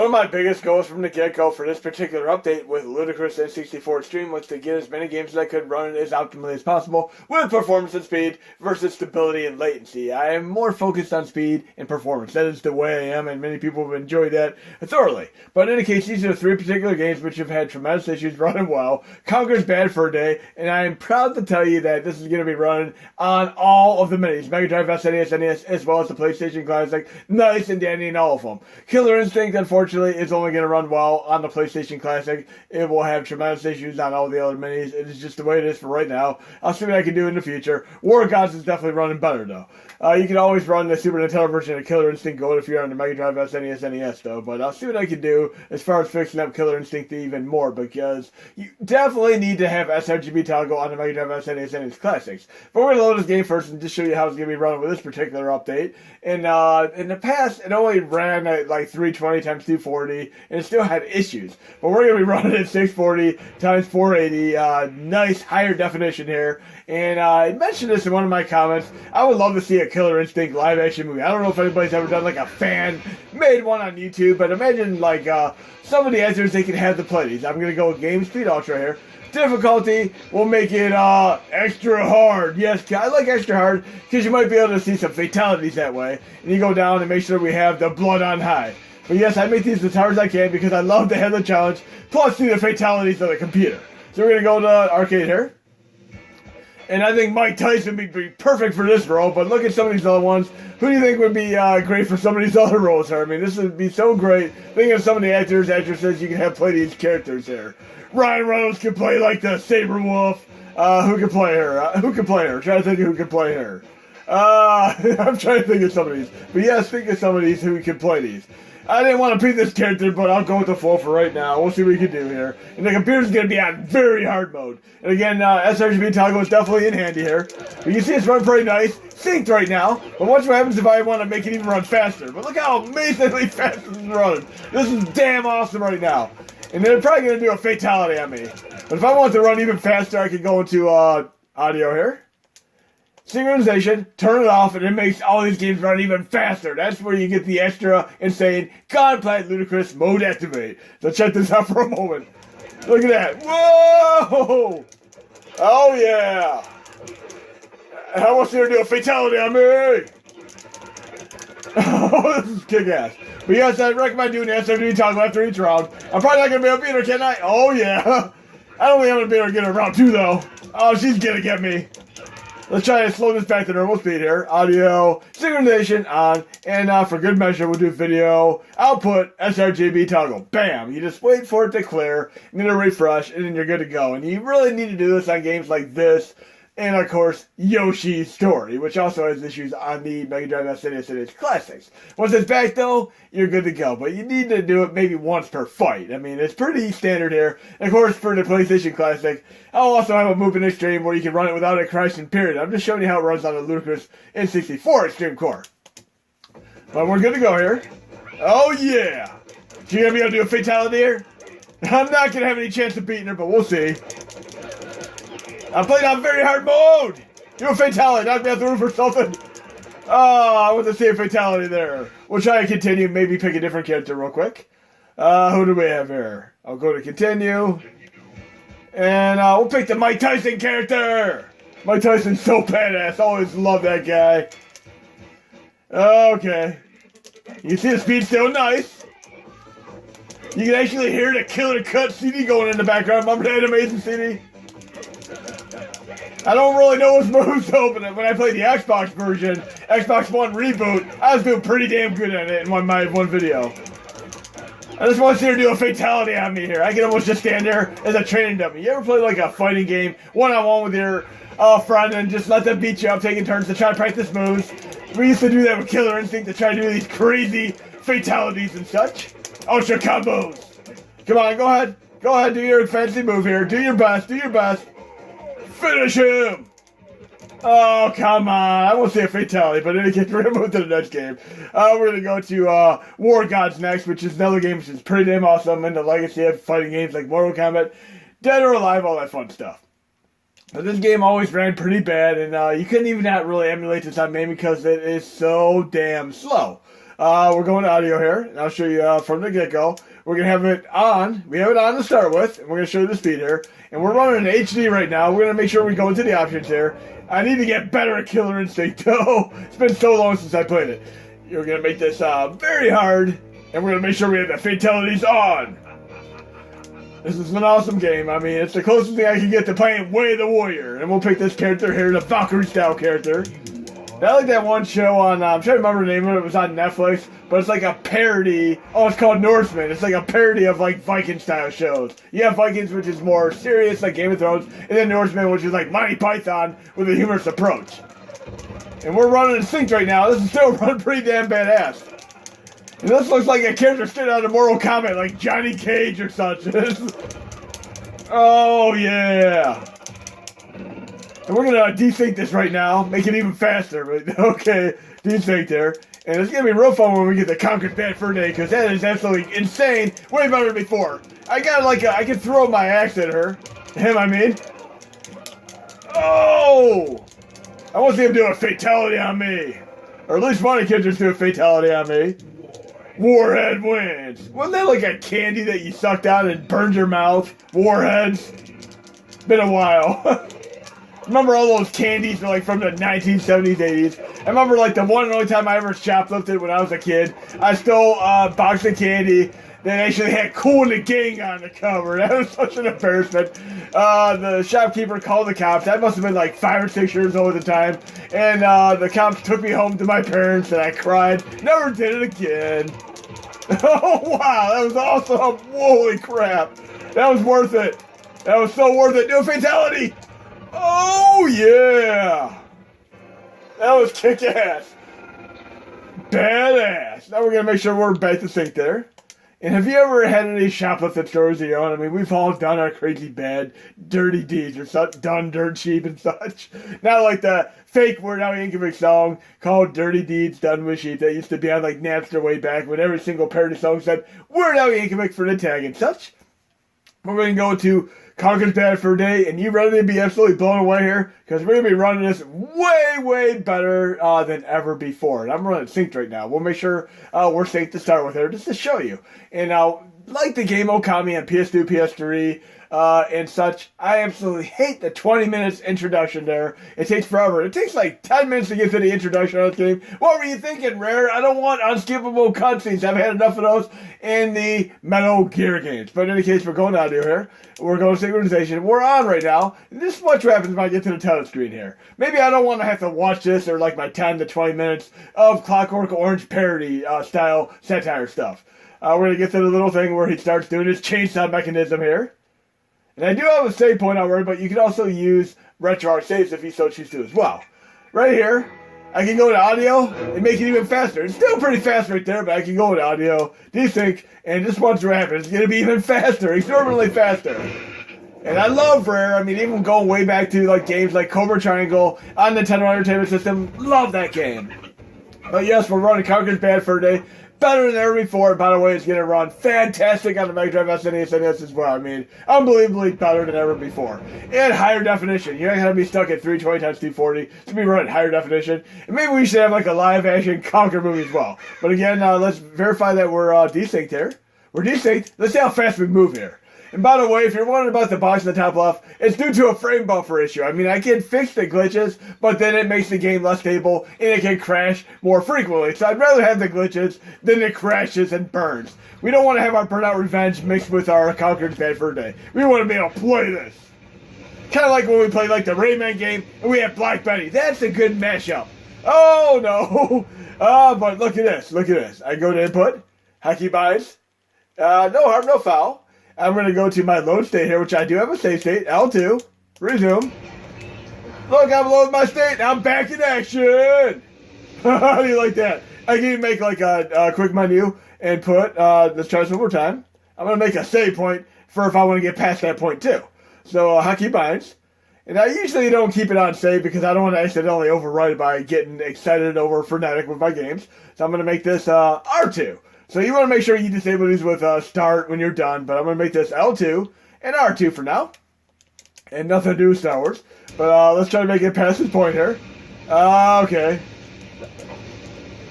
One of my biggest goals from the get-go for this particular update with LudicrousN64 Xtreme was to get as many games as I could run as optimally as possible with performance and speed versus stability and latency. I am more focused on speed and performance. That is the way I am, and many people have enjoyed that thoroughly. But in any case, these are three particular games which have had tremendous issues running well. Conker's bad for a day, and I am proud to tell you that this is going to be running on all of the minis. Mega Drive, SNES, NES, as well as the PlayStation Classic. Nice and dandy in all of them. Killer Instinct, unfortunately, it's only going to run well on the PlayStation Classic. It will have tremendous issues on all the other minis. It is just the way it is for right now. I'll see what I can do in the future. War Gods is definitely running better, though. You can always run the Super Nintendo version of Killer Instinct Gold if you're on the Mega Drive, SNES, NES, though. But I'll see what I can do as far as fixing up Killer Instinct even more, because you definitely need to have sRGB toggle on the Mega Drive, SNES, NES Classics. But we're going to load this game first and just show you how it's going to be running with this particular update. And in the past, it only ran at like 320 times 240, and it still had issues. But we're going to be running at 640 times 480. Nice higher definition here. And I mentioned this in one of my comments. I would love to see a Killer Instinct live action movie. I don't know if anybody's ever done like a fan-made one on YouTube, but imagine like some of the answers they could have to play these. I'm going to go with Game Speed Ultra here. Difficulty, we'll make it extra hard. Yes, I like extra hard because you might be able to see some fatalities that way. And you go down and make sure we have the blood on high. But yes, I make these as hard as I can because I love to have the challenge, plus see the fatalities of the computer. So we're going to go to arcade here. And I think Mike Tyson would be perfect for this role, but look at some of these other ones. Who do you think would be great for some of these other roles here? I mean, this would be so great. Think of some of the actors, actresses you can have play these characters here. Ryan Reynolds could play like the Saber Wolf. Who could play her? Who could play her? Try to think of who could play her. I'm trying to think of some of these. But yes, think of some of these who could play these. I didn't want to pick this character, but I'll go with the full for right now. We'll see what we can do here. And the computer's going to be on very hard mode. And again, sRGB toggle is definitely in handy here. But you see it's running pretty nice. Synced right now. But watch what happens if I want to make it even run faster. But look how amazingly fast this is running. This is damn awesome right now. And they're probably going to do a fatality on me. But if I want to run even faster, I can go into audio here. Synchronization, turn it off, and it makes all these games run even faster. That's where you get the extra insane God Planet Ludicrous mode activate. So check this out for a moment. Look at that. Whoa! Oh yeah! I want you to do a fatality on me! Oh, this is kick-ass. But yes, I recommend doing the SRD toggle after each round. I'm probably not going to be able to beat her, can I? Oh yeah! I don't think I'm going to be able to get her round 2 though. Oh, she's going to get me. Let's try to slow this back to normal speed here. Audio, synchronization on, and for good measure, we'll do video, output, sRGB toggle. Bam! You just wait for it to clear, and then it'll refresh, and then you're good to go. And you really need to do this on games like this, and of course, Yoshi's Story, which also has issues on the Mega Drive, SNES, and its classics. Once it's back though, you're good to go. But you need to do it maybe once per fight. I mean, it's pretty standard here. And of course, for the PlayStation Classic, I'll also have a movement Extreme where you can run it without a crashing period. I'm just showing you how it runs on the Ludicrous N64 Xtreme core. But we're good to go here. Oh yeah! So you're gonna be able to do a fatality here? I'm not gonna have any chance of beating her, but we'll see. I'm playing on very hard mode! Do a fatality, knock me off the roof or something. Oh, I want to see a fatality there. We'll try to continue, maybe pick a different character real quick. Who do we have here? I'll go to continue. And we'll pick the Mike Tyson character! Mike Tyson's so badass, always love that guy. Okay. You see the speed still nice. You can actually hear the Killer Cut CD going in the background. Remember that amazing CD? I don't really know his moves though, but when I played the Xbox version, Xbox One reboot, I was doing pretty damn good at it in my one video. I just want to see her do a fatality on me here. I can almost just stand there as a training dummy. You ever play like a fighting game, one-on-one with your friend and just let them beat you up, taking turns to try to practice moves? We used to do that with Killer Instinct to try to do these crazy fatalities and such. Ultra combos. Come on, go ahead. Go ahead, do your fancy move here. Do your best, do your best. Finish him! Oh, come on. I won't say a fatality, but in any case, we're going to move to the next game. We're going to go to War Gods next, which is another game which is pretty damn awesome in the legacy of fighting games like Mortal Kombat, Dead or Alive, all that fun stuff. But this game always ran pretty bad, and you couldn't even really emulate this on main because it is so damn slow. We're going to audio here, and I'll show you from the get-go. We're going to have it on. We have it on to start with, and we're going to show you the speed here. And we're running in HD right now. We're going to make sure we go into the options here. I need to get better at Killer Instinct, though. It's been so long since I played it. We're going to make this very hard, and we're going to make sure we have the fatalities on. This is an awesome game. I mean, it's the closest thing I can get to playing Way the Warrior. And we'll pick this character here, the Valkyrie-style character. I like that one show on, I'm trying to remember the name of it. It was on Netflix, but it's like a parody. Oh, it's called Norseman. It's like a parody of like Viking-style shows. You have Vikings, which is more serious, like Game of Thrones, and then Norseman, which is like Monty Python with a humorous approach. And we're running in sync right now. This is still running pretty damn badass. And this looks like a character straight out of Mortal Kombat, like Johnny Cage or such. Oh, yeah. And we're going to desync this right now, make it even faster. But okay, desync there. And it's going to be real fun when we get the Conker Bad Fur Day, because that is absolutely insane. Way better than before. I got like I can throw my axe at her. Him, I mean. Oh! I want to see him do a fatality on me. Or at least one of the kids do a fatality on me. Warhead wins. Wasn't that like a candy that you sucked out and burned your mouth? Warheads. Been a while. Remember all those candies like from the 1970s, 80s? I remember like the one and only time I ever shoplifted when I was a kid. I stole a box of candy that actually had Cool and the Gang on the cover. That was such an embarrassment. The shopkeeper called the cops. I must have been like 5 or 6 years old at the time. And the cops took me home to my parents and I cried. Never did it again. Oh, wow. That was awesome. Holy crap. That was worth it. That was so worth it. Do a fatality. Oh, yeah. That was kick-ass. Badass. Now we're going to make sure we're back to sync there. And have you ever had any shoplifting stories of your own? I mean, we've all done our crazy bad, dirty deeds or such, done dirt cheap and such. Not like the fake We're Now Yankovic song called Dirty Deeds Done with Sheep that used to be on like Napster way back when every single parody song said We're Now Yankovic for the tag and such. We're going to go to Conker's Bad Fur Day, and you ready to be absolutely blown away here? Because we're going to be running this way, way better than ever before. And I'm running synced right now. We'll make sure we're synced to start with here, just to show you. And like the game Okami on PS2, PS3, and such, I absolutely hate the 20 minutes introduction there. It takes forever. It takes like 10 minutes to get to the introduction of this game. What were you thinking, Rare? I don't want unskippable cutscenes. I've had enough of those in the Metal Gear games. But in any case, we're going out here. We're going to synchronization. We're on right now. This is what happens when I get to the title screen here. Maybe I don't want to have to watch this or like my 10 to 20 minutes of Clockwork Orange parody style satire stuff. We're going to get to the little thing where he starts doing his chainsaw mechanism here. And I do have a save point already, but you can also use RetroArch Saves if you so choose to as well. Right here, I can go to audio and make it even faster. It's still pretty fast right there, but I can go to audio, desync, and just watch what happens. It's going to be even faster, exorbitantly faster. And I love Rare. I mean, even going way back to like games like Cobra Triangle on Nintendo Entertainment System. Love that game. But yes, we're running Conker's Bad Fur Day. Better than ever before. By the way, it's going to run fantastic on the Mega Drive, SNES, NES as well. I mean, unbelievably better than ever before. And higher definition. You're not going to be stuck at 320x240. It's going to be running higher definition. And maybe we should have like a live action Conker movie as well. But again, let's verify that we're desynced here. We're desynced. Let's see how fast we move here. And by the way, if you're wondering about the box in the top left, it's due to a frame buffer issue. I mean, I can fix the glitches, but then it makes the game less stable, and it can crash more frequently. So I'd rather have the glitches than the crashes and burns. We don't want to have our Burnout Revenge mixed with our Conker's Bad Fur Day. We want to be able to play this. Kind of like when we played like the Rayman game, and we have Black Betty. That's a good mashup. Oh, no. But look at this. Look at this. I go to input, hotkey binds, no harm, no foul. I'm going to go to my load state here, which I do have a save state, L2, resume. Look, I'm loading my state, now I'm back in action. How do you like that? I can even make like a quick menu and put, let's try this one more time. I'm going to make a save point for if I want to get past that point too. So hotkey binds. And I usually don't keep it on save because I don't want to accidentally overwrite it by getting excited over frenetic with my games. So I'm going to make this R2. So you want to make sure you disable these with start when you're done, but I'm going to make this L2 and R2 for now. And nothing to do with Star Wars. But let's try to make it past this point here. Okay.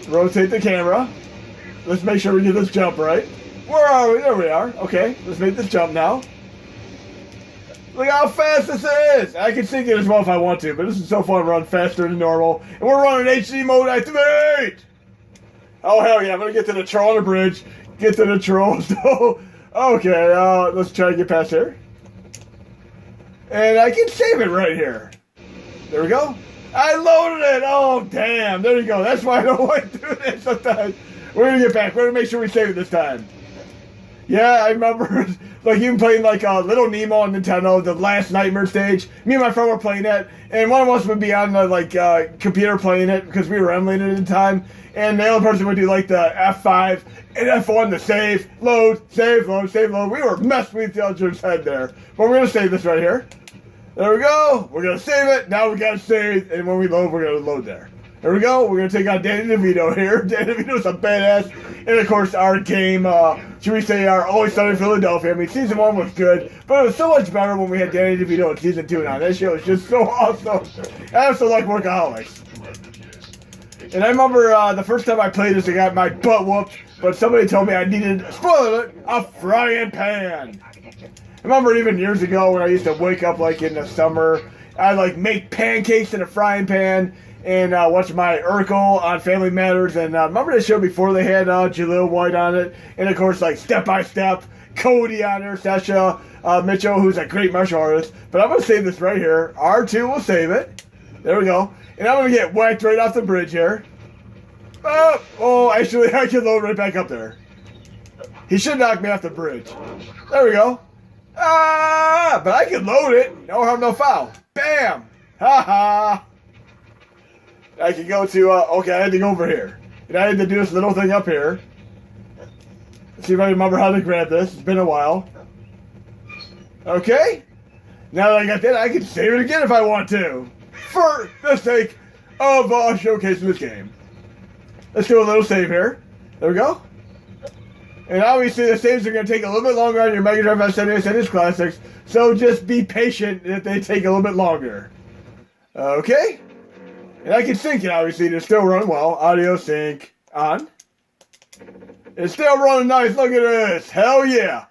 Rotate the camera. let's make sure we get this jump right. Where are we? There we are. Okay, let's make this jump now. Look how fast this is! I can sink it as well if I want to, but this is so fun to run faster than normal. And we're running HD mode activate! Oh, hell yeah, I'm gonna get to the troll on the bridge. Get to the troll. So, okay, let's try to get past here. And I can save it right here. There we go. I loaded it! Oh, damn. There you go. That's why I don't like doing this sometimes. We're gonna get back. We're gonna make sure we save it this time. Yeah, I remember, like, even playing, like, Little Nemo on Nintendo, the last Nightmare stage. Me and my friend were playing that, and one of us would be on the, like, computer playing it, because we were emulating it at the time, and the other person would do, like, the F5 and F1 to save, load, save, load, save, load. We were messing with each other's head there. But we're going to save this right here. There we go. We're going to save it. Now we got to save, and when we load, we're going to load there. There we go. We're going to take on Danny DeVito here. Danny DeVito's a badass. And, of course, our game, should we say, our Always Sunny in Philadelphia. I mean, Season 1 was good, but it was so much better when we had Danny DeVito in Season 2 now. That show was just so awesome. I also like Workaholics. And I remember the first time I played this, I got my butt whooped, but somebody told me I needed, spoiler alert, a frying pan. I remember even years ago when I used to wake up, like, in the summer, I'd, like, make pancakes in a frying pan, and watch my Urkel on Family Matters, and remember the show before they had Jaleel White on it, and of course, like, Step by Step, Cody on there, Sasha Mitchell, who's a great martial artist. But I'm going to save this right here. R2 will save it. There we go. And I'm going to get whacked right off the bridge here. Oh, actually, I can load right back up there. He should knock me off the bridge. There we go. But I can load it. No harm, no foul. Bam! Ha ha! I can go to, okay, I had to go over here. And I had to do this little thing up here. Let's see if I remember how to grab this. It's been a while. Okay. Now that I got that, I can save it again if I want to. For the sake of showcasing this game. Let's do a little save here. There we go. And obviously the saves are going to take a little bit longer on your Mega Drive SNES and its classics. So just be patient if they take a little bit longer. Okay. And I can sync it, obviously. It's still running well. Audio sync on. It's still running nice. Look at this. Hell yeah.